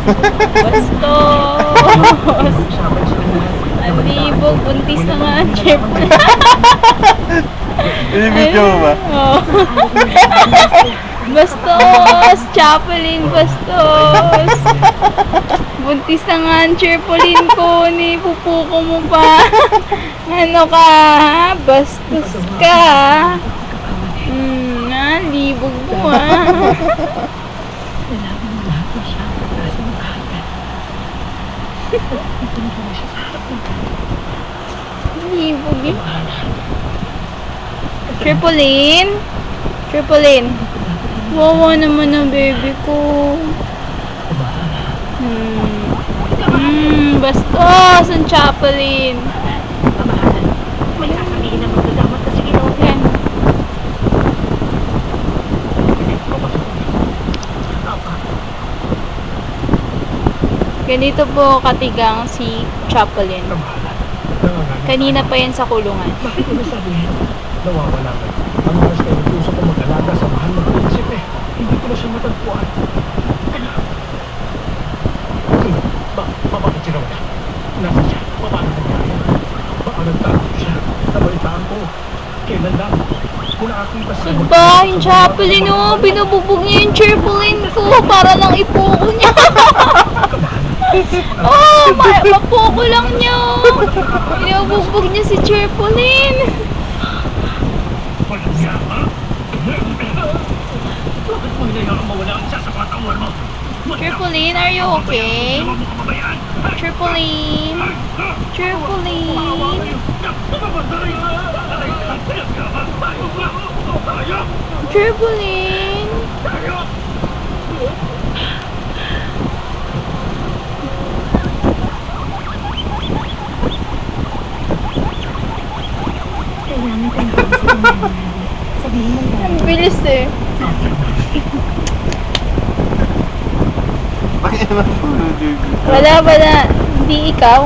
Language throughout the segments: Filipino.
Bastos! Alibog, buntis na nga ang chip. Binibidyo mo ba? Oo. Bastos! Chapelin, bastos! Buntis na nga ang chirpolin ko, ni pupuko mo pa. Ano ka, ha? Bastos ka. Libog mo, ha? Libog eh. Tripolin? Tripolin? Wawa naman ang baby ko. Bastos ang Chapelin. May sasabihin na magdadamot na sige no. Yan. Ganito po katigang si Chapelin. Kanina pa yan sa kulungan. Bakit mo sabihin? Nawawala ka. Ang oras kayo nag-usap ang mag-alaga sa mahal ng prinsipe. Hindi ko na siya matagpuan. Bakit siya nawala? Nasa siya? Paano nangyari? Baka nagtago siya. Nabalitaan ko. Kailan lang? Kung nakakita sa... Diba, yung Chapelin, oh, binububog niya yung Chapelin ko para lang ipuko niya. Oh, mapuko lang niya. Binububog niya si Chapelin. Walang niya, ha? Bakit mo hinayang mawala ang isa sa katawan mo? Chapelin, are you okay? Chapelin. Chapelin. Chapelin. Kailangan ko na sabihin mo na. Ang bilis eh. Bakit naman po, baby? Wala. Hindi ikaw.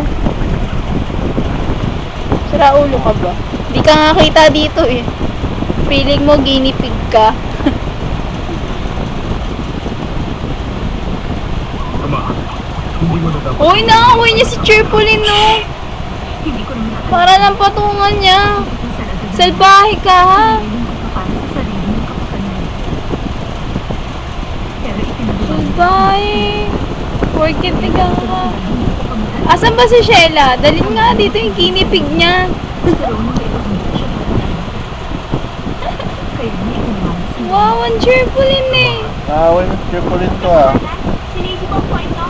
Sira ulo ka ba? Hindi ka nga kita dito eh. Feeling mo guinea pig ka. Ama, hindi mo na dapat... Uy, nakakuha niya si Chapelin, no? Hindi ko naman Para ng patungan niya. Salbahe ka, ha? para sa sarili ng kapakanan. Pero itinagawa Salbahe. Porkit ikaw ka. Asan ba si Sheila? Dalhin nga dito yung guinea pig niya. Kaya niya itinawag sa Wow, ang Chapelin eh. Nakaway mo si Chapelin to ah. Sinisi mo po ito?